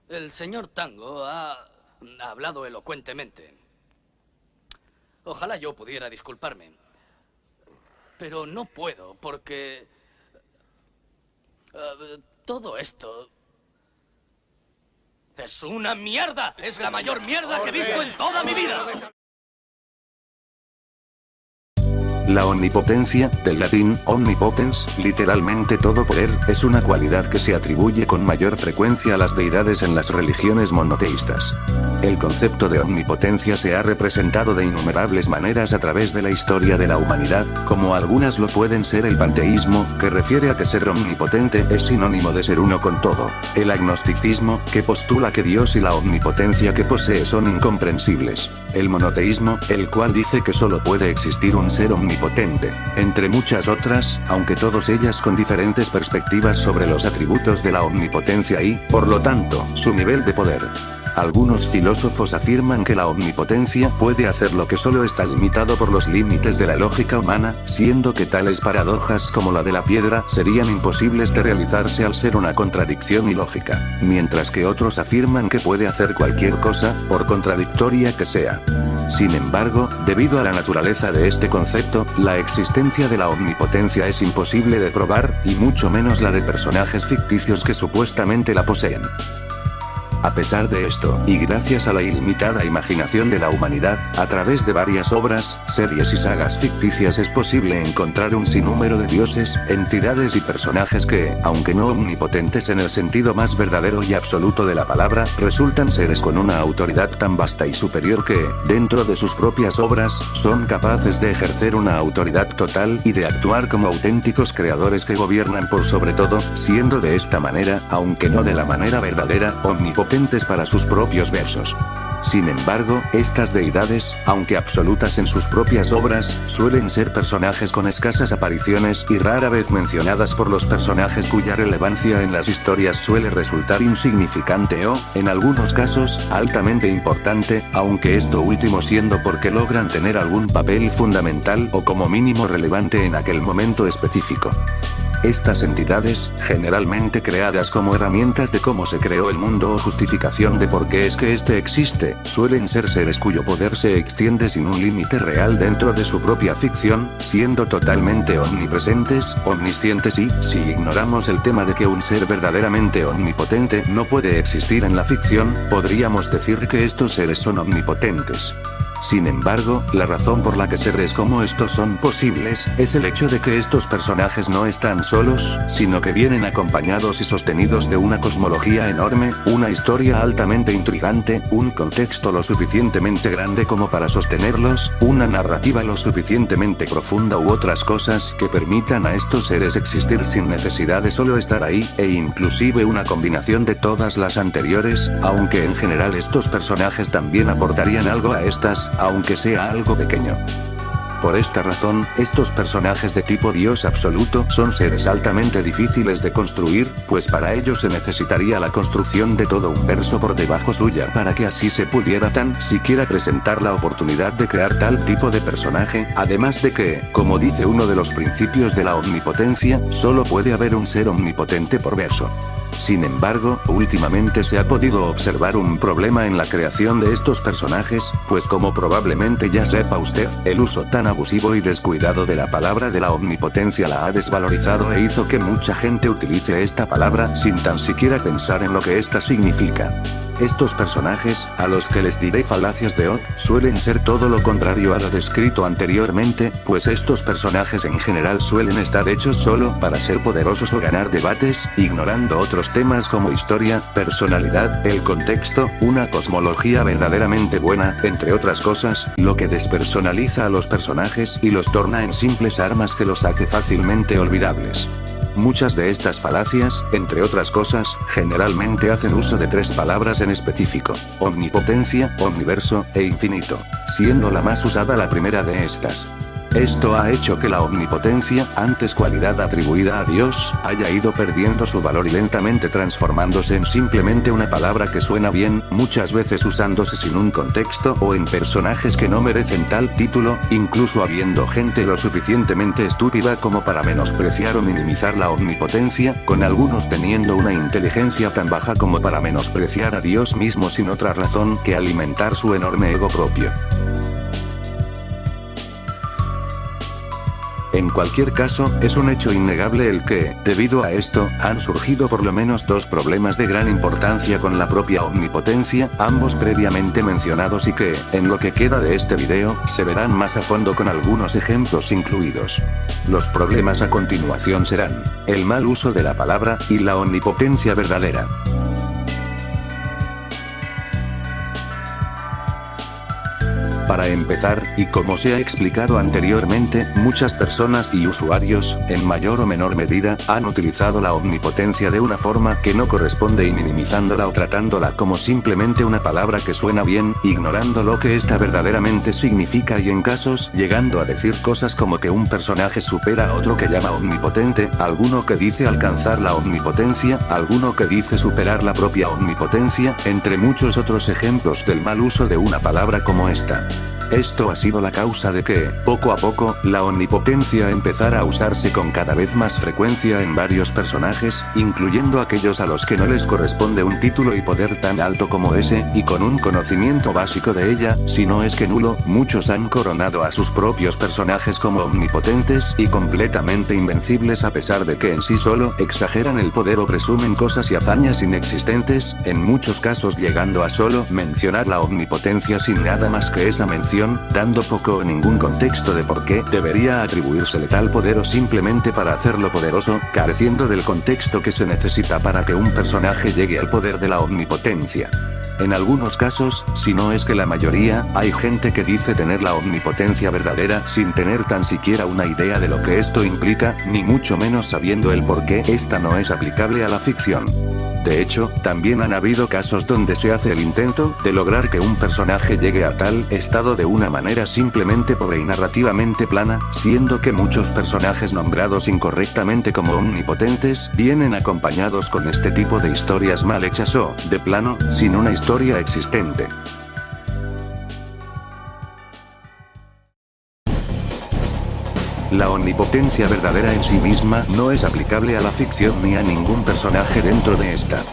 El señor Tango ha hablado elocuentemente. Ojalá yo pudiera disculparme. Pero no puedo porque... todo esto... es una mierda. Es la mayor mierda que he visto en toda mi vida. La omnipotencia, del latín omnipotens, literalmente todo poder, es una cualidad que se atribuye con mayor frecuencia a las deidades en las religiones monoteístas. El concepto de omnipotencia se ha representado de innumerables maneras a través de la historia de la humanidad, como algunas lo pueden ser el panteísmo, que refiere a que ser omnipotente es sinónimo de ser uno con todo; el agnosticismo, que postula que Dios y la omnipotencia que posee son incomprensibles; el monoteísmo, el cual dice que solo puede existir un ser omnipotente, entre muchas otras, aunque todas ellas con diferentes perspectivas sobre los atributos de la omnipotencia y, por lo tanto, su nivel de poder. Algunos filósofos afirman que la omnipotencia puede hacer lo que solo está limitado por los límites de la lógica humana, siendo que tales paradojas como la de la piedra serían imposibles de realizarse al ser una contradicción ilógica, mientras que otros afirman que puede hacer cualquier cosa, por contradictoria que sea. Sin embargo, debido a la naturaleza de este concepto, la existencia de la omnipotencia es imposible de probar, y mucho menos la de personajes ficticios que supuestamente la poseen. A pesar de esto, y gracias a la ilimitada imaginación de la humanidad, a través de varias obras, series y sagas ficticias es posible encontrar un sinnúmero de dioses, entidades y personajes que, aunque no omnipotentes en el sentido más verdadero y absoluto de la palabra, resultan seres con una autoridad tan vasta y superior que, dentro de sus propias obras, son capaces de ejercer una autoridad total y de actuar como auténticos creadores que gobiernan por sobre todo, siendo de esta manera, aunque no de la manera verdadera, omnipotentes para sus propios versos. Sin embargo, estas deidades, aunque absolutas en sus propias obras, suelen ser personajes con escasas apariciones y rara vez mencionadas por los personajes cuya relevancia en las historias suele resultar insignificante o, en algunos casos, altamente importante, aunque esto último siendo porque logran tener algún papel fundamental o como mínimo relevante en aquel momento específico. Estas entidades, generalmente creadas como herramientas de cómo se creó el mundo o justificación de por qué es que este existe, suelen ser seres cuyo poder se extiende sin un límite real dentro de su propia ficción, siendo totalmente omnipresentes, omniscientes y, si ignoramos el tema de que un ser verdaderamente omnipotente no puede existir en la ficción, podríamos decir que estos seres son omnipotentes. Sin embargo, la razón por la que seres como estos son posibles, es el hecho de que estos personajes no están solos, sino que vienen acompañados y sostenidos de una cosmología enorme, una historia altamente intrigante, un contexto lo suficientemente grande como para sostenerlos, una narrativa lo suficientemente profunda u otras cosas que permitan a estos seres existir sin necesidad de solo estar ahí, e inclusive una combinación de todas las anteriores, aunque en general estos personajes también aportarían algo a estas, aunque sea algo pequeño. Por esta razón, estos personajes de tipo Dios absoluto son seres altamente difíciles de construir, pues para ello se necesitaría la construcción de todo un verso por debajo suya para que así se pudiera tan siquiera presentar la oportunidad de crear tal tipo de personaje, además de que, como dice uno de los principios de la omnipotencia, solo puede haber un ser omnipotente por verso. Sin embargo, últimamente se ha podido observar un problema en la creación de estos personajes, pues como probablemente ya sepa usted, el uso tan abusivo y descuidado de la palabra de la omnipotencia la ha desvalorizado e hizo que mucha gente utilice esta palabra sin tan siquiera pensar en lo que ésta significa. Estos personajes, a los que les diré falacias de Od, suelen ser todo lo contrario a lo descrito anteriormente, pues estos personajes en general suelen estar hechos solo para ser poderosos o ganar debates, ignorando otros temas como historia, personalidad, el contexto, una cosmología verdaderamente buena, entre otras cosas, lo que despersonaliza a los personajes y los torna en simples armas que los hace fácilmente olvidables. Muchas de estas falacias, entre otras cosas, generalmente hacen uso de tres palabras en específico: omnipotencia, omniverso, e infinito, siendo la más usada la primera de estas. Esto ha hecho que la omnipotencia, antes cualidad atribuida a Dios, haya ido perdiendo su valor y lentamente transformándose en simplemente una palabra que suena bien, muchas veces usándose sin un contexto o en personajes que no merecen tal título, incluso habiendo gente lo suficientemente estúpida como para menospreciar o minimizar la omnipotencia, con algunos teniendo una inteligencia tan baja como para menospreciar a Dios mismo sin otra razón que alimentar su enorme ego propio. En cualquier caso, es un hecho innegable el que, debido a esto, han surgido por lo menos dos problemas de gran importancia con la propia omnipotencia, ambos previamente mencionados y que, en lo que queda de este video, se verán más a fondo con algunos ejemplos incluidos. Los problemas a continuación serán, el mal uso de la palabra, y la omnipotencia verdadera. Para empezar, y como se ha explicado anteriormente, muchas personas y usuarios, en mayor o menor medida, han utilizado la omnipotencia de una forma que no corresponde y minimizándola o tratándola como simplemente una palabra que suena bien, ignorando lo que ésta verdaderamente significa y en casos, llegando a decir cosas como que un personaje supera a otro que llama omnipotente, alguno que dice alcanzar la omnipotencia, alguno que dice superar la propia omnipotencia, entre muchos otros ejemplos del mal uso de una palabra como esta. Esto ha sido la causa de que, poco a poco, la omnipotencia empezara a usarse con cada vez más frecuencia en varios personajes, incluyendo aquellos a los que no les corresponde un título y poder tan alto como ese, y con un conocimiento básico de ella, si no es que nulo, muchos han coronado a sus propios personajes como omnipotentes y completamente invencibles a pesar de que en sí solo exageran el poder o presumen cosas y hazañas inexistentes, en muchos casos llegando a solo mencionar la omnipotencia sin nada más que esa mención, dando poco o ningún contexto de por qué debería atribuírsele tal poder o simplemente para hacerlo poderoso, careciendo del contexto que se necesita para que un personaje llegue al poder de la omnipotencia. En algunos casos, si no es que la mayoría, hay gente que dice tener la omnipotencia verdadera sin tener tan siquiera una idea de lo que esto implica, ni mucho menos sabiendo el por qué esta no es aplicable a la ficción. De hecho, también han habido casos donde se hace el intento de lograr que un personaje llegue a tal estado de una manera simplemente pobre y narrativamente plana, siendo que muchos personajes nombrados incorrectamente como omnipotentes vienen acompañados con este tipo de historias mal hechas o, de plano, sin una historia existente. La omnipotencia verdadera en sí misma no es aplicable a la ficción ni a ningún personaje dentro de esta.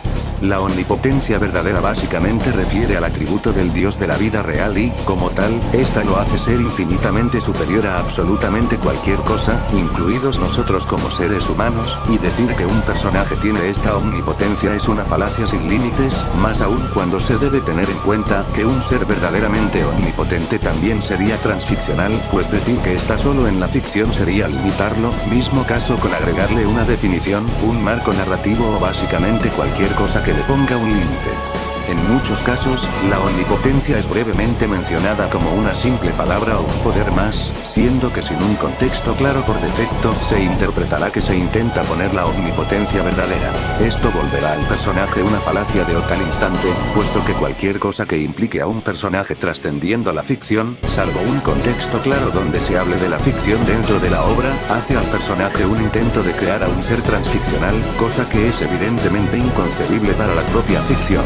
La omnipotencia verdadera básicamente refiere al atributo del Dios de la vida real y, como tal, esta lo hace ser infinitamente superior a absolutamente cualquier cosa, incluidos nosotros como seres humanos, y decir que un personaje tiene esta omnipotencia es una falacia sin límites, más aún cuando se debe tener en cuenta que un ser verdaderamente omnipotente también sería transficcional, pues decir que está solo en la ficción sería limitarlo, mismo caso con agregarle una definición, un marco narrativo o básicamente cualquier cosa que le ponga un límite. En muchos casos, la omnipotencia es brevemente mencionada como una simple palabra o un poder más, siendo que sin un contexto claro por defecto se interpretará que se intenta poner la omnipotencia verdadera. Esto volverá al personaje una falacia de tal instante, puesto que cualquier cosa que implique a un personaje trascendiendo la ficción, salvo un contexto claro donde se hable de la ficción dentro de la obra, hace al personaje un intento de crear a un ser transficcional, cosa que es evidentemente inconcebible para la propia ficción.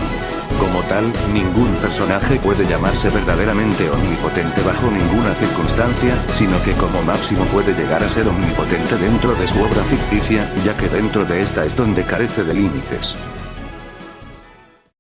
Como tal, ningún personaje puede llamarse verdaderamente omnipotente bajo ninguna circunstancia, sino que como máximo puede llegar a ser omnipotente dentro de su obra ficticia, ya que dentro de esta es donde carece de límites.